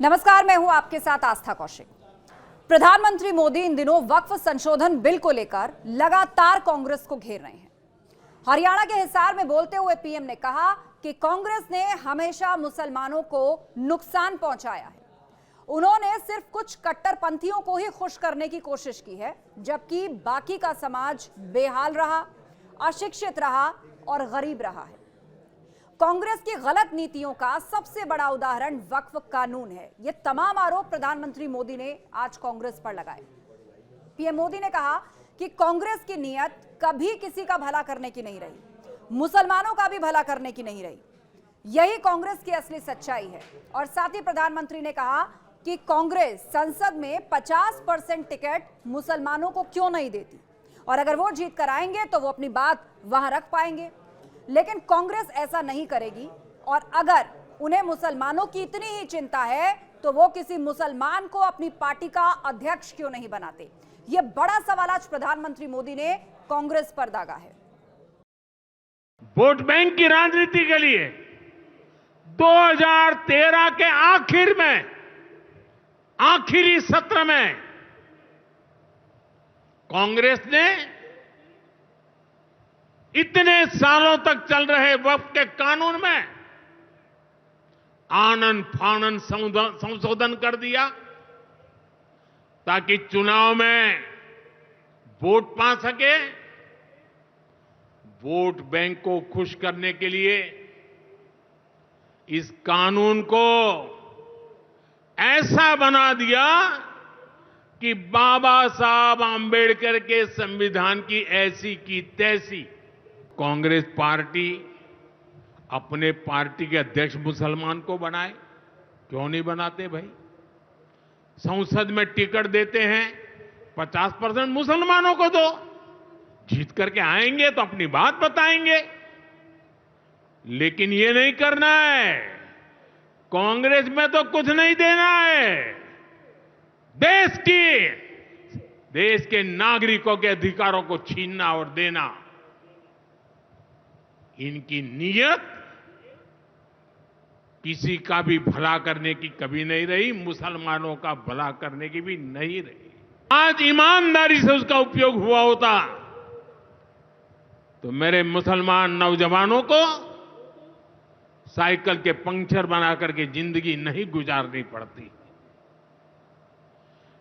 नमस्कार, मैं हूं आपके साथ आस्था कौशिक। प्रधानमंत्री मोदी इन दिनों वक्फ संशोधन बिल को लेकर लगातार कांग्रेस को घेर रहे हैं। हरियाणा के हिसार में बोलते हुए पीएम ने कहा कि कांग्रेस ने हमेशा मुसलमानों को नुकसान पहुंचाया है। उन्होंने सिर्फ कुछ कट्टरपंथियों को ही खुश करने की कोशिश की है, जबकि बाकी का समाज बेहाल रहा, अशिक्षित रहा और गरीब रहा है। कांग्रेस की गलत नीतियों का सबसे बड़ा उदाहरण वक्फ कानून है। ये तमाम आरोप प्रधानमंत्री मोदी ने आज कांग्रेस पर लगाए। पीएम मोदी ने कहा कि कांग्रेस की नीयत कभी किसी का भला करने की नहीं रही, मुसलमानों का भी भला करने की नहीं रही। यही कांग्रेस की असली सच्चाई है। और साथ ही प्रधानमंत्री ने कहा कि कांग्रेस संसद में 50% टिकट मुसलमानों को क्यों नहीं देती, और अगर वो जीत कर आएंगे तो वो अपनी बात वहां रख पाएंगे। लेकिन कांग्रेस ऐसा नहीं करेगी, और अगर उन्हें मुसलमानों की इतनी ही चिंता है तो वो किसी मुसलमान को अपनी पार्टी का अध्यक्ष क्यों नहीं बनाते। यह बड़ा सवाल आज प्रधानमंत्री मोदी ने कांग्रेस पर दागा है। वोट बैंक की राजनीति के लिए 2013 के आखिर में, आखिरी सत्र में कांग्रेस ने इतने सालों तक चल रहे वक्फ के कानून में आनन फानन संशोधन कर दिया ताकि चुनाव में वोट पा सके। वोट बैंक को खुश करने के लिए इस कानून को ऐसा बना दिया कि बाबा साहब आंबेडकर के संविधान की ऐसी की तैसी कांग्रेस पार्टी अपने पार्टी के अध्यक्ष मुसलमान को बनाए। क्यों नहीं बनाते भाई? संसद में टिकट देते हैं, 50% मुसलमानों को दो। जीत करके आएंगे तो अपनी बात बताएंगे। लेकिन ये नहीं करना है। कांग्रेस में तो कुछ नहीं देना है। देश के नागरिकों के अधिकारों को छीनना और देना, इनकी नीयत किसी का भी भला करने की कभी नहीं रही, मुसलमानों का भला करने की भी नहीं रही। आज ईमानदारी से उसका उपयोग हुआ होता तो मेरे मुसलमान नौजवानों को साइकिल के पंक्चर बना करके जिंदगी नहीं गुजारनी पड़ती।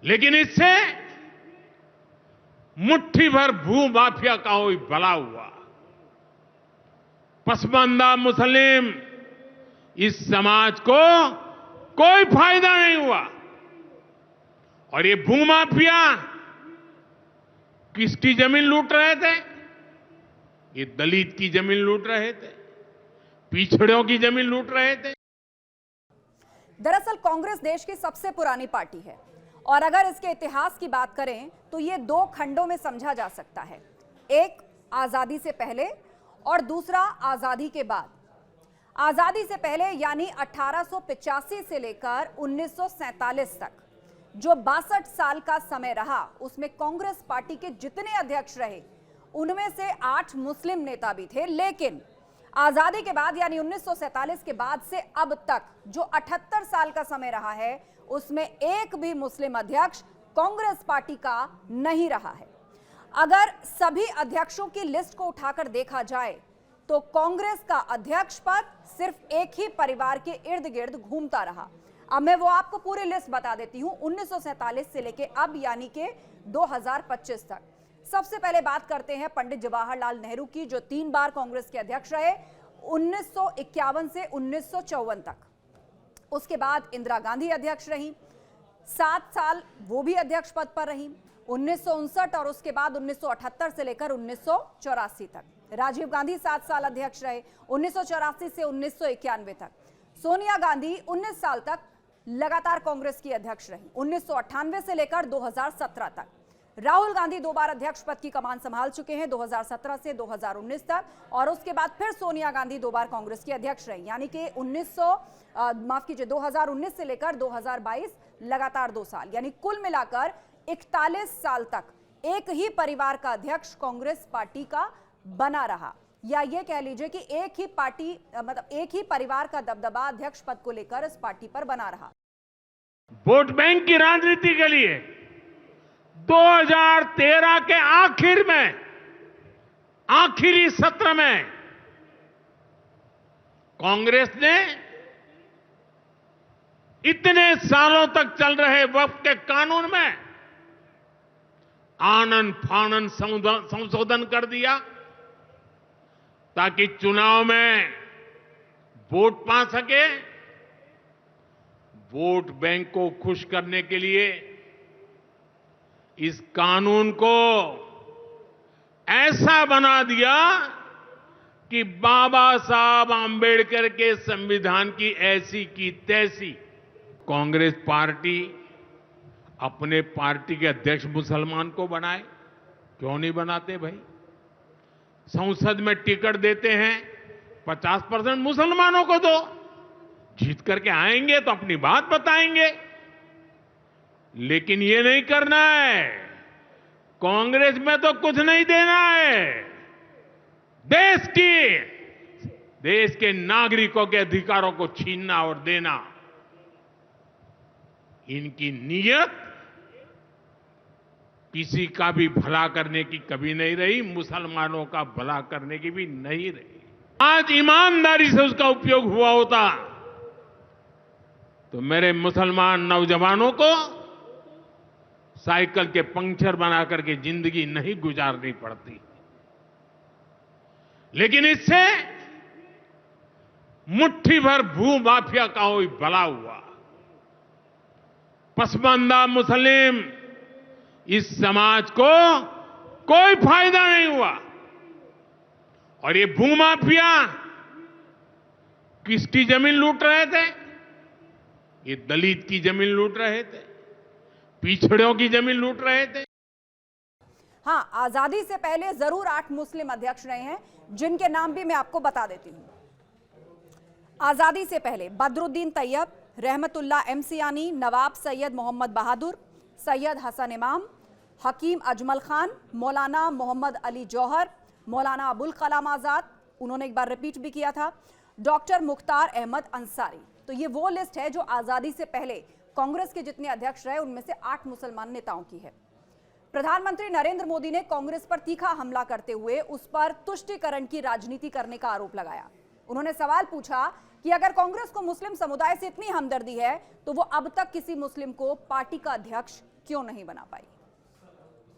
लेकिन इससे मुट्ठी भर भू माफिया का कोई भला हुआ। पसमानदा मुस्लिम इस समाज को कोई फायदा नहीं हुआ। और ये भूमाफिया किसकी जमीन लूट रहे थे? ये दलित की जमीन लूट रहे थे, पिछड़ों की जमीन लूट रहे थे। दरअसल कांग्रेस देश की सबसे पुरानी पार्टी है, और अगर इसके इतिहास की बात करें तो ये दो खंडों में समझा जा सकता है। एक आजादी से पहले और दूसरा आजादी के बाद। आजादी से पहले यानी 1885 से लेकर 1947 तक जो 62 साल का समय रहा, उसमें कांग्रेस पार्टी के जितने अध्यक्ष रहे उनमें से 8 मुस्लिम नेता भी थे। लेकिन आजादी के बाद यानी 1947 के बाद से अब तक जो 78 साल का समय रहा है, उसमें एक भी मुस्लिम अध्यक्ष कांग्रेस पार्टी का नहीं रहा है। अगर सभी अध्यक्षों की लिस्ट को उठाकर देखा जाए तो कांग्रेस का अध्यक्ष पद सिर्फ एक ही परिवार के इर्द गिर्द घूमता रहा। अब मैं वो आपको पूरी लिस्ट बता देती हूं 1947 से लेके अब यानी के 2025 तक। सबसे पहले बात करते हैं पंडित जवाहरलाल नेहरू की, जो 3 बार कांग्रेस के अध्यक्ष रहे 1951 से 1954 तक। उसके बाद इंदिरा गांधी अध्यक्ष रही, 7 साल वो भी अध्यक्ष पद पर रही, 1959 और उसके बाद 1978 से लेकर 1984 तक। राजीव गांधी 7 साल अध्यक्ष रहे 1984 से 1991 तक। सोनिया गांधी 19 साल तक लगातार कांग्रेस की अध्यक्ष रही, 1998 से लेकर 2017 तक। राहुल गांधी 2 बार अध्यक्ष पद की कमान संभाल चुके हैं 2017 से 2019 तक, और उसके बाद फिर सोनिया गांधी 2 बार कांग्रेस की अध्यक्ष रही, यानी कि 2019 से लेकर 2022 लगातार 2 साल, यानी कुल मिलाकर 41 साल तक एक ही परिवार का अध्यक्ष कांग्रेस पार्टी का बना रहा। या ये कह लीजिए कि एक ही पार्टी मतलब एक ही परिवार का दबदबा अध्यक्ष पद को लेकर इस पार्टी पर बना रहा। वोट बैंक की राजनीति के लिए 2013 के आखिर में, आखिरी सत्र में कांग्रेस ने इतने सालों तक चल रहे वक्फ के कानून में आनन फानन संशोधन कर दिया ताकि चुनाव में वोट पा सके। वोट बैंक को खुश करने के लिए इस कानून को ऐसा बना दिया कि बाबा साहब आंबेडकर के संविधान की ऐसी की तैसी कांग्रेस पार्टी अपने पार्टी के अध्यक्ष मुसलमान को बनाए। क्यों नहीं बनाते भाई? संसद में टिकट देते हैं, 50% मुसलमानों को दो। जीत करके आएंगे तो अपनी बात बताएंगे, लेकिन ये नहीं करना है। कांग्रेस में तो कुछ नहीं देना है। देश के नागरिकों के अधिकारों को छीनना और देना, इनकी नीयत किसी का भी भला करने की कभी नहीं रही, मुसलमानों का भला करने की भी नहीं रही। आज ईमानदारी से उसका उपयोग हुआ होता तो मेरे मुसलमान नौजवानों को साइकिल के पंक्चर बना करके जिंदगी नहीं गुजारनी पड़ती। लेकिन इससे मुट्ठी भर भू माफिया का कोई भला हुआ। पसमानदा मुस्लिम इस समाज को कोई फायदा नहीं हुआ। और ये भूमाफिया किसकी जमीन लूट रहे थे? ये दलित की जमीन लूट रहे थे, पिछड़ों की जमीन लूट रहे थे। हाँ, आजादी से पहले जरूर 8 मुस्लिम अध्यक्ष रहे हैं, जिनके नाम भी मैं आपको बता देती हूं। आजादी से पहले बदरुद्दीन तैयब, रहमतुल्लाह एमसियानी, नवाब सैयद मोहम्मद बहादुर, सैयद हसन इमाम, हकीम अजमल खान, मौलाना मोहम्मद अली जौहर, मौलाना अबुल कलाम आजाद, उन्होंने एक बार रिपीट भी किया था, डॉक्टर मुख्तार अहमद अंसारी। तो ये वो लिस्ट है जो आजादी से पहले कांग्रेस के जितने अध्यक्ष रहे उनमें से 8 मुसलमान नेताओं की है। प्रधानमंत्री नरेंद्र मोदी ने कांग्रेस पर तीखा हमला करते हुए उस पर तुष्टीकरण की राजनीति करने का आरोप लगाया। उन्होंने सवाल पूछा कि अगर कांग्रेस को मुस्लिम समुदाय से इतनी हमदर्दी है तो वो अब तक किसी मुस्लिम को पार्टी का अध्यक्ष क्यों नहीं बना पाई।